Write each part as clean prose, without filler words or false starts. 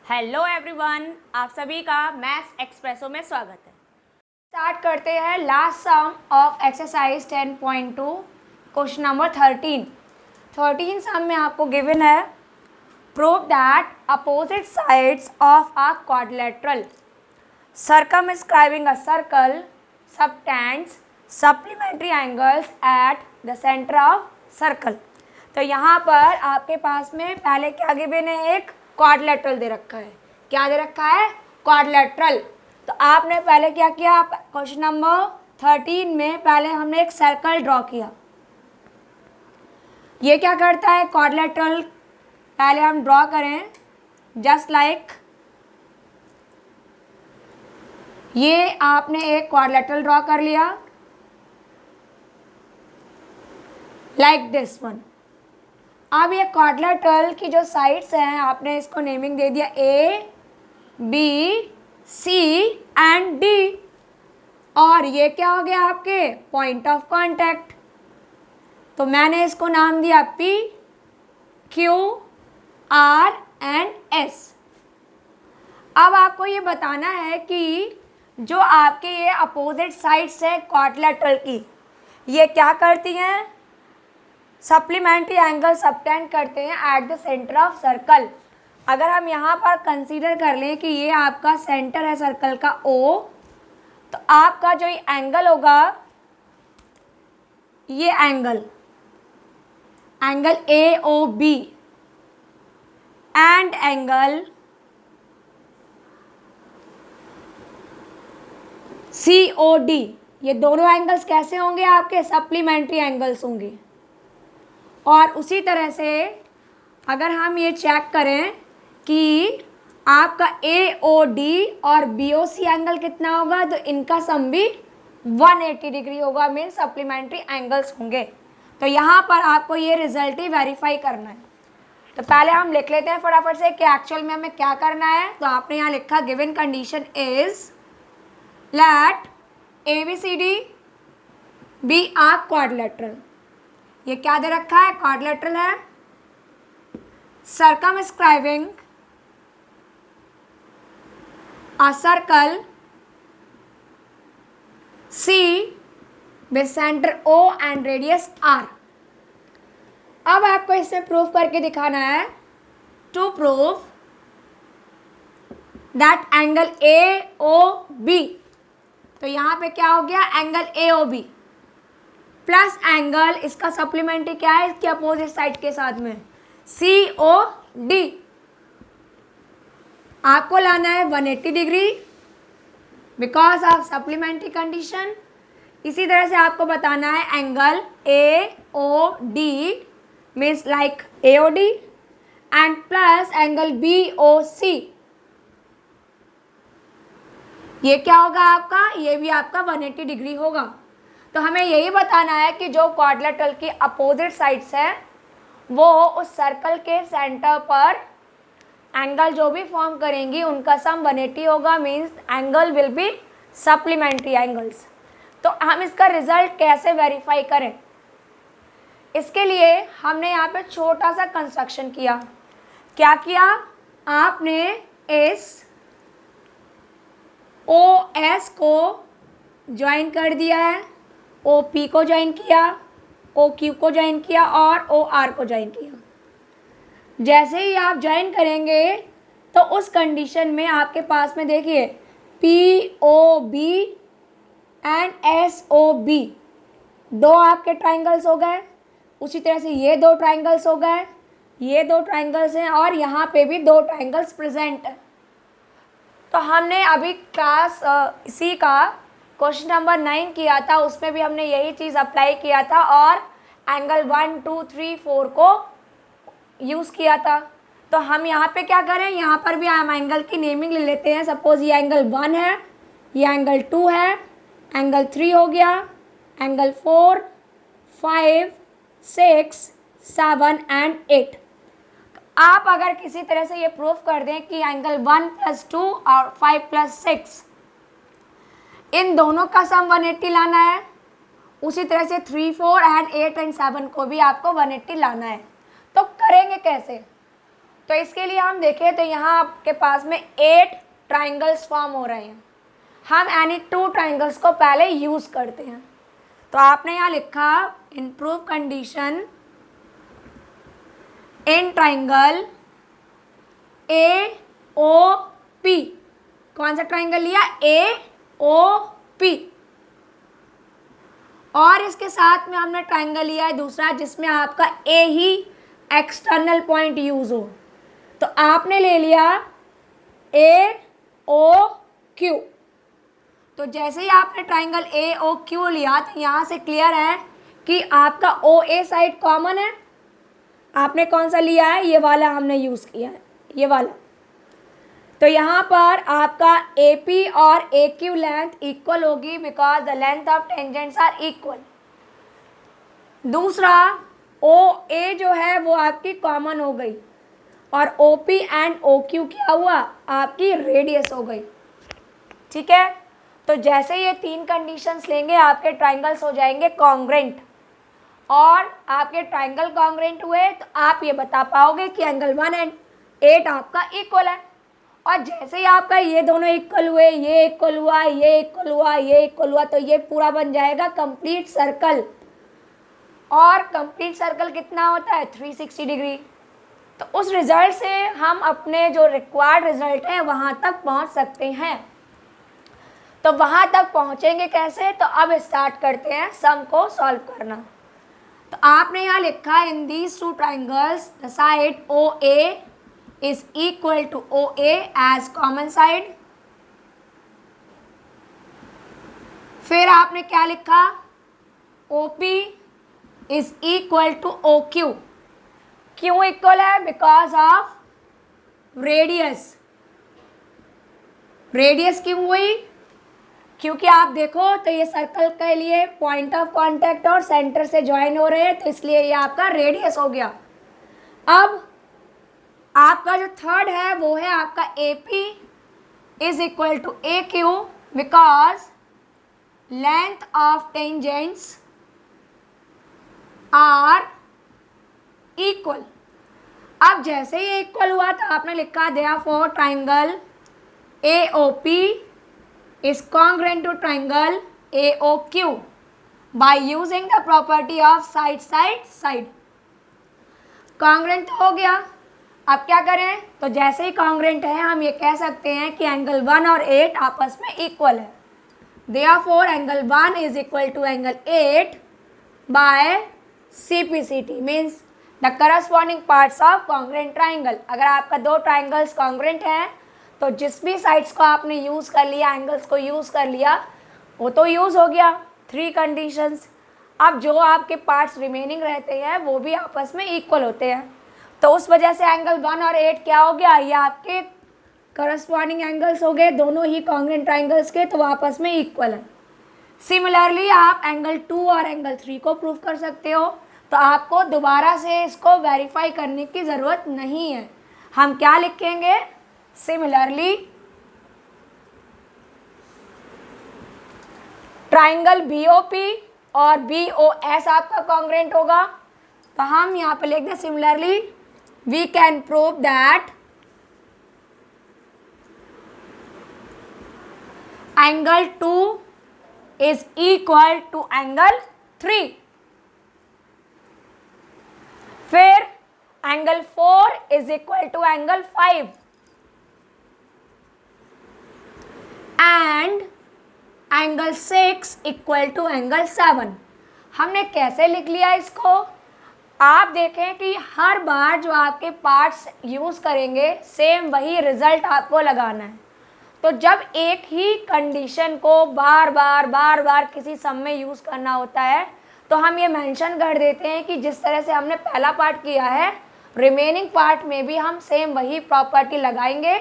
Hello everyone, आप सभी का मैथ्स एक्सप्रेसो में स्वागत है। स्टार्ट करते हैं last sum of exercise 10.2 question number 13 sum में आपको गिवन है prove that opposite sides of a quadrilateral circumscribing a circle subtends supplementary angles at the center of circle। तो यहाँ पर आपके पास में पहले क्या गिवन है, एक क्वाड्रिलेटरल दे रखा है। क्या दे रखा है? क्वाड्रिलेटरल। तो आपने पहले क्या किया, क्वेश्चन नंबर 13 में पहले हमने एक सर्कल ड्रॉ किया। ये क्या करता है क्वाड्रिलेटरल, पहले हम ड्रॉ करें जस्ट लाइक ये आपने एक क्वाड्रिलेटरल ड्रॉ कर लिया लाइक दिस वन। अब ये क्वाड्रिलेटरल की जो साइड्स हैं आपने इसको नेमिंग दे दिया A B C and D, और ये क्या हो गया आपके पॉइंट ऑफ कांटेक्ट। तो मैंने इसको नाम दिया P Q R and S. अब आपको ये बताना है कि जो आपके ये अपोजिट साइड्स है क्वाड्रिलेटरल की, ये क्या करती हैं, सप्लीमेंट्री एंगल सबटेंड करते हैं at the centre of circle. अगर हम यहाँ पर कंसीडर कर लें कि ये आपका सेंटर है सर्कल का ओ, तो आपका जो ये एंगल होगा, ये angle A O B and angle C O D, ये दोनों एंगल्स कैसे होंगे, आपके सप्लीमेंट्री एंगल्स होंगे। और उसी तरह से अगर हम ये चेक करें कि आपका ए ओ डी और बी ओ सी एंगल कितना होगा, तो इनका सम भी 180 डिग्री होगा, मीन सप्लीमेंट्री एंगल्स होंगे। तो यहाँ पर आपको ये रिजल्ट ही वेरीफाई करना है। तो पहले हम लिख लेते हैं फटाफट से कि एक्चुअल में हमें क्या करना है। तो आपने यहाँ लिखा given condition is let ABCD be a quadrilateral. ये क्या दे रखा है, क्वाड्रिलेटरल है। Circumscribing a circle C with center O and radius R। अब आपको इससे प्रूफ करके दिखाना है, to proof that angle AOB। तो यहाँ पे क्या हो गया, एंगल AOB प्लस एंगल इसका सप्लीमेंट्री क्या है, इसके अपोजिट साइड के साथ में COD, आपको लाना है 180 degree because of supplementary condition. इसी तरह से आपको बताना है angle AOD means like AOD and plus angle BOC। ये क्या होगा आपका, ये भी आपका 180 डिग्री होगा। तो हमें यही बताना है कि जो क्वाड्रिलेटरल की अपोजिट साइड्स है वो उस सर्कल के सेंटर पर एंगल जो भी फॉर्म करेंगी उनका सम 180 होगा, means angle will be supplementary angles. तो हम इसका रिजल्ट कैसे वेरीफाई करें, इसके लिए हमने यहाँ पे छोटा सा कंस्ट्रक्शन किया। क्या किया, आपने इस OS को ज्वाइन कर दिया है, OP को ज्वाइन किया, OQ को ज्वाइन किया और OR को ज्वाइन किया। जैसे ही आप ज्वाइन करेंगे तो उस कंडीशन में आपके पास में देखिए POB एंड SOB दो आपके ट्राइंगल्स हो गए। उसी तरह से ये दो ट्राइंगल्स हो गए, ये दो ट्राइंगल्स हैं और यहाँ पे भी दो ट्राइंगल्स प्रेजेंट है। तो हमने अभी क्लास सी का क्वेश्चन नंबर 9 किया था, उसमें भी हमने यही चीज़ अप्लाई किया था और एंगल 1 2 3 4 को यूज़ किया था। तो हम यहाँ पे क्या करें, यहाँ पर भी हम एंगल की नेमिंग ले लेते हैं। सपोज ये एंगल 1 है, ये एंगल 2 है, एंगल 3 हो गया, एंगल 4 5 6 7 एंड 8। आप अगर किसी तरह से ये प्रूफ कर दें कि एंगल 1 + 2 और 5 + 6 इन दोनों का सम 180 लाना है, उसी तरह से 3 4 एंड 8 एंड 7 को भी आपको 180 लाना है। तो करेंगे कैसे, तो इसके लिए हम देखें तो यहाँ आपके पास में 8 ट्राइंगल्स फॉर्म हो रहे हैं। हम एनी 2 ट्राइंगल्स को पहले यूज़ करते हैं। तो आपने यहाँ लिखा improve condition in triangle AOP। कौन सा ट्राइंगल लिया? AOP। और इसके साथ में हमने ट्राइंगल लिया है दूसरा जिसमें आपका A he external point use हो। तो आपने ले लिया AOQ। तो जैसे ही आपने ट्राइंगल AOQ लिया तो यहाँ से क्लियर है कि आपका OA साइड कॉमन है। आपने कौन सा लिया है? ये वाला हमने यूज़ किया है, ये वाला। तो यहाँ पर आपका AP और AQ लेंथ इक्वल होगी because the length of tangents are equal. दूसरा OA जो है वो आपकी कॉमन हो गई और OP एंड OQ क्या हुआ? आपकी रेडियस हो गई। ठीक है, तो जैसे ये 3 कंडीशंस लेंगे आपके ट्राइंगल्स हो जाएंगे कॉन्ग्रेंट। और आपके ट्राइंगल कॉन्ग्रेंट हुए तो आप ये बता पाओगे कि एंगल 1 एंड 8 आपका इक्वल है। और जैसे ही आपका ये दोनों इक्वल हुए, ये इक्वल हुआ, ये इक्वल हुआ, ये इक्वल हुआ, तो ये पूरा बन जाएगा कंप्लीट सर्कल। और कंप्लीट सर्कल कितना होता है? 360 डिग्री। तो उस रिजल्ट से हम अपने जो रिक्वायर्ड रिजल्ट है वहाँ तक पहुँच सकते हैं। तो वहाँ तक पहुँचेंगे कैसे? तो अब स्टार्ट करते हैं सम को सॉल्व करना। तो आपने यहाँ लिखा in these 2 triangles the side OA is equal to OA as common side। फिर आपने क्या लिखा? OP is equal to OQ। क्यों इक्वल है? Because of radius. रेडियस क्यों हुई? क्योंकि आप देखो तो ये सर्कल के लिए पॉइंट ऑफ कांटेक्ट और सेंटर से ज्वाइन हो रहे हैं, तो इसलिए ये आपका रेडियस हो गया। अब आपका जो थर्ड है वो है आपका AP is equal to AQ because length of tangents are equal. अब जैसे ही इक्वल हुआ तो आपने लिखा therefore triangle AOP is congruent to triangle AOQ by using the property of side side side. Congruent हो गया। अब क्या करें? तो जैसे ही कॉन्ग्रुएंट है हम ये कह सकते हैं कि एंगल 1 और 8 आपस में इक्वल है। Therefore angle 1 is equal to angle 8 by CPCT means the corresponding parts of congruent triangle. अगर आपका 2 ट्राइंगल्स कॉन्ग्रुएंट हैं तो जिस भी साइड्स को आपने यूज़ कर लिया, एंगल्स को यूज़ कर लिया, वो तो यूज़ हो गया 3 कंडीशंस। अब जो आपके पार्ट्स रिमेनिंग रहते हैं वो भी आपस में इक्वल होते हैं। तो उस वजह से एंगल 1 और 8 क्या हो गया? ये आपके करस्पॉन्डिंग एंगल्स हो गए, दोनों ही कॉन्ग्रुएंट ट्राइंगल्स के, तो आपस में इक्वल है। सिमिलरली आप एंगल 2 और एंगल 3 को प्रूव कर सकते हो। तो आपको दोबारा से इसको वेरीफाई करने की ज़रूरत नहीं है। हम क्या लिखेंगे? सिमिलरली ट्राइंगल BOP और BOS आपका कॉन्ग्रुएंट होगा। तो हम यहाँ पे लिख दें similarly we can prove that angle 2 is equal to angle 3। फिर angle 4 is equal to angle 5 and angle 6 equal to angle 7। हमने कैसे लिख लिया इसको? आप देखें कि हर बार जो आपके पार्ट्स यूज़ करेंगे सेम वही रिज़ल्ट आपको लगाना है। तो जब एक ही कंडीशन को बार बार किसी सम में यूज़ करना होता है तो हम ये मेंशन कर देते हैं कि जिस तरह से हमने पहला पार्ट किया है रिमेनिंग पार्ट में भी हम सेम वही प्रॉपर्टी लगाएंगे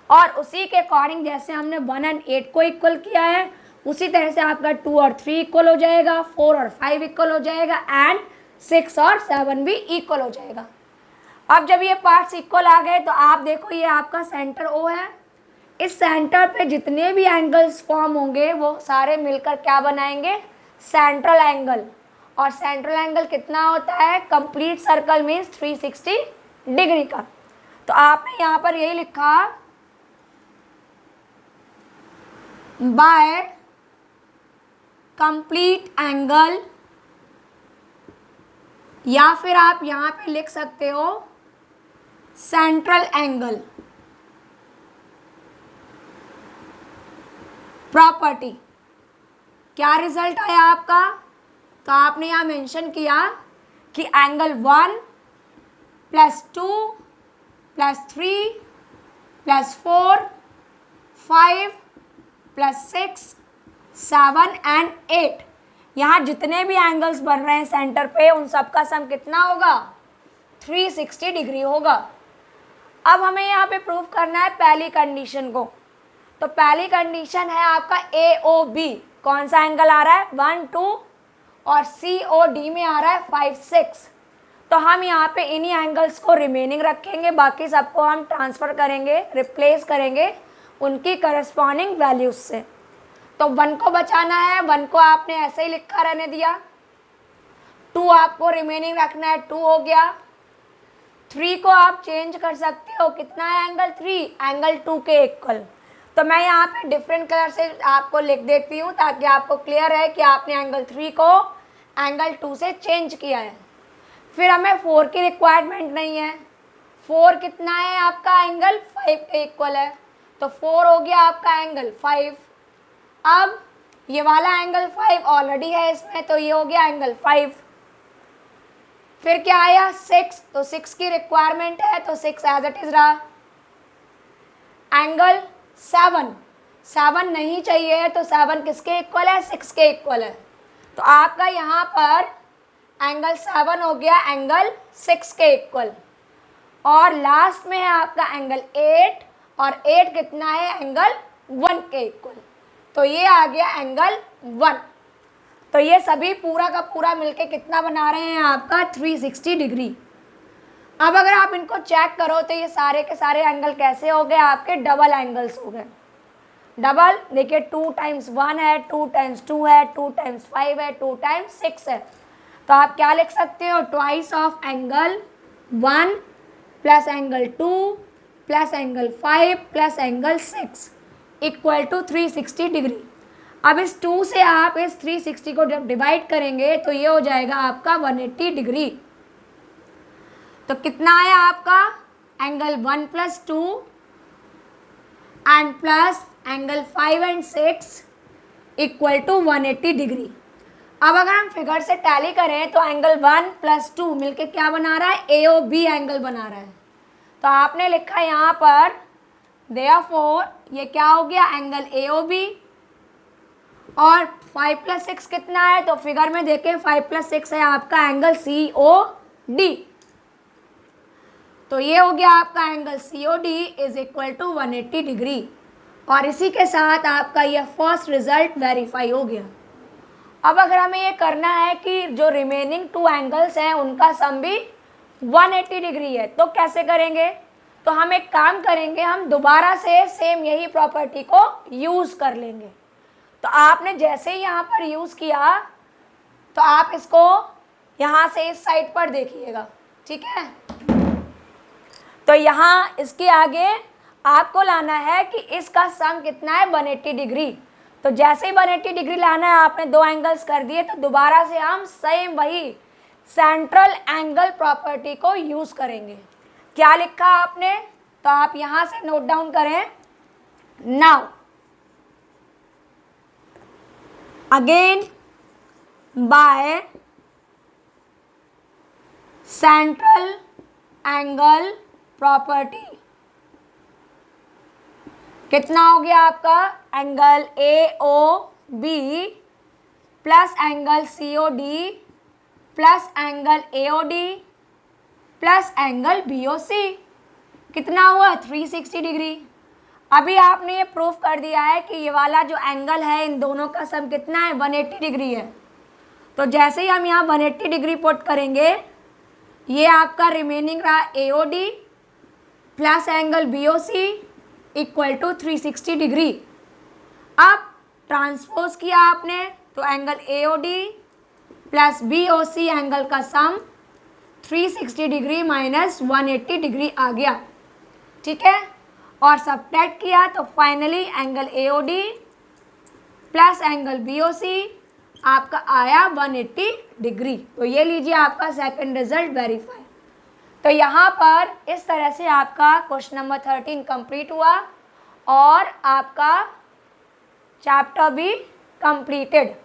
और उसी के अकॉर्डिंग जैसे हमने 1 एंड 8 को इक्वल किया है उसी तरह से आपका 2 और 3 इक्वल हो जाएगा, 4 और 5 इक्वल हो जाएगा एंड 6 और 7 भी इक्वल हो जाएगा। अब जब ये पार्ट्स इक्वल आ गए तो आप देखो ये आपका सेंटर O है। इस सेंटर पे जितने भी एंगल्स फॉर्म होंगे वो सारे मिलकर क्या बनाएंगे? Central angle. और सेंट्रल एंगल कितना होता है? कंप्लीट सर्कल मीन्स 360 डिग्री का। तो आपने यहाँ पर यही लिखा बाय कंप्लीट एंगल, या फिर आप यहाँ पे लिख सकते हो सेंट्रल एंगल प्रॉपर्टी। क्या रिजल्ट आया आपका? तो आपने यहाँ मेंशन किया कि एंगल 1 + 2 + 3 + 4 5 + 6 7 एंड 8, यहाँ जितने भी एंगल्स बन रहे हैं सेंटर पे उन सब का सम कितना होगा? 360 डिग्री होगा। अब हमें यहाँ पे प्रूव करना है पहली कंडीशन को। तो पहली कंडीशन है आपका AOB, कौन सा एंगल आ रहा है? 1 2, और COD में आ रहा है 5 6। तो हम यहाँ पे इन्हीं एंगल्स को रिमेनिंग रखेंगे, बाकी सबको हम ट्रांसफ़र करेंगे, रिप्लेस करेंगे उनकी करस्पॉन्डिंग वैल्यूज से। तो 1 को बचाना है, 1 को आपने ऐसे ही लिखा रहने दिया, 2 आपको रिमेनिंग रखना है, 2 हो गया। 3 को आप चेंज कर सकते हो, कितना है एंगल 3? एंगल 2 के इक्वल। तो मैं यहाँ पे डिफरेंट कलर से आपको लिख देती हूँ ताकि आपको क्लियर है कि आपने एंगल 3 को एंगल 2 से चेंज किया है। फिर हमें 4 की रिक्वायरमेंट नहीं है। 4 कितना है आपका? एंगल 5 के इक्वल है, तो 4 हो गया आपका एंगल 5। अब ये वाला एंगल 5 ऑलरेडी है इसमें, तो ये हो गया एंगल 5। फिर क्या आया? 6, तो 6 की रिक्वायरमेंट है, तो 6 एज इट इज रहा। एंगल 7 नहीं चाहिए, तो 7 किसके इक्वल है? 6 के इक्वल है। तो आपका यहाँ पर एंगल 7 हो गया एंगल 6 के इक्वल। और लास्ट में है आपका एंगल 8, और 8 कितना है? एंगल 1 के इक्वल। तो ये आ गया एंगल 1। तो ये सभी पूरा का पूरा मिलके कितना बना रहे हैं आपका? 360 डिग्री। अब अगर आप इनको चेक करो तो ये सारे के सारे एंगल कैसे हो गए? आपके डबल एंगल्स हो गए। डबल देखिए, 2 × 1 है, 2 × 2 है, 2 × 5 है, 2 × 6 है। तो आप क्या लिख सकते हो? Twice of angle 1 + angle 2 + angle 5 + angle 6 equal to 360 degree. अब इस 2 से आप इस 360 को जब डिवाइड करेंगे तो ये हो जाएगा आपका 180 डिग्री। तो कितना आया आपका? Angle 1 + 2 and plus angle 5 and 6 equal to 180 degree. अब अगर हम फिगर से टैली करें तो एंगल 1 + 2 मिलके क्या बना रहा है? AOB एंगल बना रहा है। तो आपने लिखा यहाँ पर देयरफॉर ये क्या हो गया? Angle AOB। और 5 + 6 कितना है? तो फिगर में देखें 5 + 6 है आपका एंगल COD। तो ये हो गया आपका angle COD is equal to 180 degree. और इसी के साथ आपका यह फर्स्ट रिजल्ट वेरीफाई हो गया। अब अगर हमें ये करना है कि जो रिमेनिंग 2 एंगल्स हैं उनका सम भी 180 डिग्री है, तो कैसे करेंगे? तो हम एक काम करेंगे, हम दोबारा से सेम यही प्रॉपर्टी को यूज़ कर लेंगे। तो आपने जैसे ही यहाँ पर यूज़ किया तो आप इसको यहाँ से इस साइड पर देखिएगा, ठीक है। तो यहाँ इसके आगे आपको लाना है कि इसका सम कितना है? 180 डिग्री। तो जैसे ही 180 डिग्री लाना है, आपने 2 एंगल्स कर दिए, तो दोबारा से हम सेम वही सेंट्रल एंगल प्रॉपर्टी को यूज़ करेंगे। क्या लिखा आपने? तो आप यहाँ से नोट डाउन करें। Now again by central angle property कितना हो गया आपका? Angle AOB plus angle COD plus angle AOD plus angle BOC कितना हुआ? 360 डिग्री। अभी आपने ये प्रूफ कर दिया है कि ये वाला जो एंगल है इन दोनों का सम कितना है? 180 डिग्री है। तो जैसे ही हम यहाँ 180 डिग्री पुट करेंगे, ये आपका रिमेनिंग रहा AOD plus angle BOC equal to 360 degree. अब ट्रांसपोज किया आपने तो angle AOD plus BOC angle का सम 360 डिग्री माइनस 180 डिग्री आ गया। ठीक है, और सब्ट्रैक्ट किया तो finally angle AOD plus angle BOC आपका आया 180 डिग्री। तो ये लीजिए आपका सेकंड रिजल्ट वेरीफाई। तो यहाँ पर इस तरह से आपका क्वेश्चन नंबर 13 कंप्लीट हुआ और आपका चैप्टर भी कंप्लीटेड।